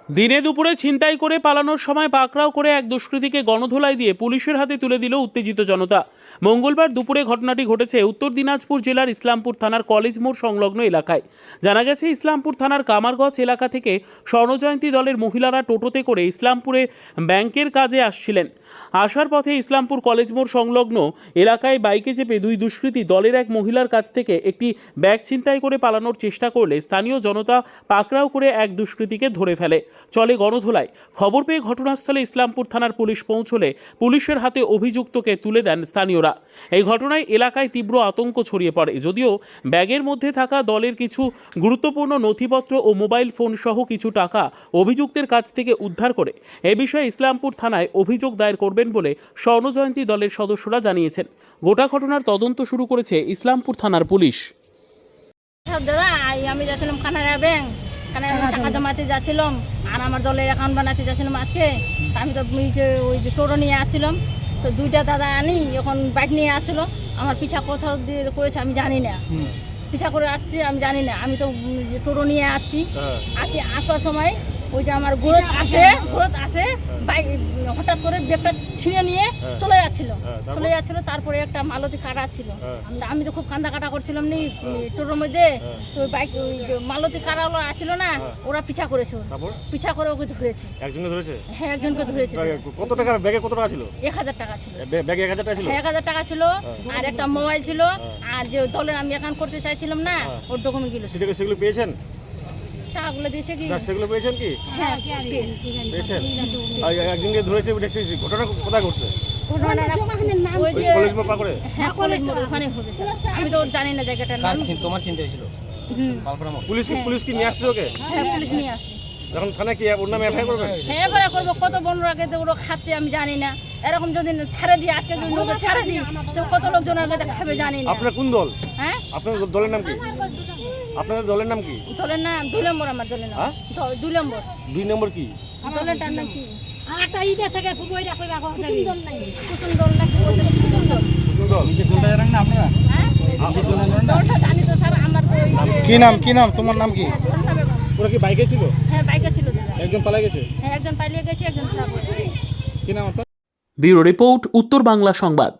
দিনে দুপুরে ছিনতাই করে পালানোর সময় পাকড়াও করে এক দুষ্কৃতীকে গণধোলাই দিয়ে পুলিশের হাতে তুলে দিল উত্তেজিত জনতা। মঙ্গলবার দুপুরে ঘটনাটি ঘটেছে উত্তর দিনাজপুর জেলার ইসলামপুর থানার কলেজ মোড় সংলগ্ন এলাকায়। জানা গেছে, ইসলামপুর থানার কামারগঞ্জ এলাকা থেকে স্বর্ণজয়ন্তী দলের মহিলারা টোটোতে করে ইসলামপুরে ব্যাংকের কাজে আসছিলেন। আসার পথে ইসলামপুর কলেজ মোড় সংলগ্ন এলাকায় বাইকে চেপে দুই দুষ্কৃতী দলের এক মহিলার কাছ থেকে একটি ব্যাগ ছিনতাই করে পালানোর চেষ্টা করলে স্থানীয় জনতা পাকড়াও করে এক দুষ্কৃতীকে ধরে ফেলে। চলে গণধোলাই। খবর পেয়ে ঘটনাস্থলে ইসলামপুর থানার পুলিশ পৌঁছলে পুলিশের হাতে অভিযুক্তকে তুলে দেন স্থানীয়রা। এই ঘটনায় এলাকায় তীব্র আতঙ্ক ছড়িয়ে পড়ে। যদিও ব্যাগের মধ্যে থাকা দলের কিছু গুরুত্বপূর্ণ নথিপত্র ও মোবাইল ফোন সহ কিছু টাকা অভিযুক্তের কাছ থেকে উদ্ধার করে এ বিষয়ে ইসলামপুর থানায় অভিযোগ দায়ের করবেন বলে স্বর্ণজয়ন্তী দলের সদস্যরা জানিয়েছেন। গোটা ঘটনার তদন্ত শুরু করেছে ইসলামপুর থানার পুলিশ। দাদা, আমি যাচ্ছিলাম কানাড়া ব্যাংক, কানাড়া টাকা জমাতে যাচ্ছিলাম, আর আমার দলের অ্যাকাউন্ট বানাতে যাচ্ছিলাম আজকে। আমি তো ওই যে টোটো নিয়ে আসছিলাম, তো দুইটা দাদা আনি এখন বাইক নিয়ে আসছিলো। আমার পিছা কোথাও দিয়ে করেছে আমি জানি না, পিছা করে আসছি আমি জানি না। আমি তো টোটো নিয়ে আসছি, আসার সময় ওই যে আমার ঘোরত আসে বাইক হঠাৎ করে ব্যাগটা ছিঁড়ে নিয়ে চলে যাচ্ছিল। তারপরে একটা মালতী কাটা ছিল, আমি তো খুব কান্দা কাটা করছিলাম নি টোটোর মধ্যে। তো বাইক মালতী কাটাগুলো আসছিল না, ওরা পিছা করেছে, পিছা করে ওকে ধরেছে। একজনকে ধরেছে? হ্যাঁ, একজনকে ধরেছে। কত টাকা ব্যাগে কত টাকা ছিল? 1000 টাকা ছিল। ব্যাগে 1000 টাকা ছিল? 1000 টাকা ছিল, আর একটা মোবাইল ছিল, আর যে দলের আমি অ্যাকাউন্ট করতে চাইছিলাম না ওর ডকুমেন্ট গুলো। সেগুলো পেয়েছেন? টাকাগুলো দিয়েছে কি? সেগুলো পেয়েছেন কি? হ্যাঁ, পেয়েছেন। একজনকে ধরেছে, ঘটনা কোথায় ঘটছে? ওই যে কলেজ মোড় পার করে? হ্যাঁ, কলেজ মোড় ওখানে হয়েছে। আমি তো জানি না জায়গাটার নাম। তোমার চিন্তা হয়েছিল? পুলিশ কি নিয়ে আসছে ওকে? হ্যাঁ, পুলিশ নিয়ে আসে। এখন থানায় কি ওর নামে এফআইআর করবেন? হ্যাঁ, এবারে করবো। কত বন্ধুর আগে তো ওরা খাচ্ছে আমি জানি না। এরকম যদি ছেড়ে দিই, আজকে যদি লোকে ছেড়ে দিই তো কত লোকজন আগে খাবে জানি না। আপনার কোন দল? হ্যাঁ, আপনাদের দলের নাম কি? আপনাদের দলের নাম কি? দলের নাম 2 নম্বর। আমার দলের নাম 2 নম্বর। 2 নম্বর কি? দলের নাম কি? আটা ইটা থেকে ফুবইরা কইরা কোন জায়গা কুসুম দল নাকি? কুসুম দল নাকি? ওই কুসুম দল। কুসুম দল। নিজে দলটা জানেন না আপনারা? হ্যাঁ, দলটা জানি তো স্যার। আমার তো কি নাম তোমার নাম কি? ঝর্ণা বেগম। ওরা কি বাইকে ছিল? হ্যাঁ, বাইকে ছিল দাদা। একজন পালিয়ে গেছে? হ্যাঁ, একজন পালিয়ে গেছে, একজন ধরা পড়েছে। কি নাম আপনার? ব্যুরো রিপোর্ট, উত্তর বাংলা সংবাদ।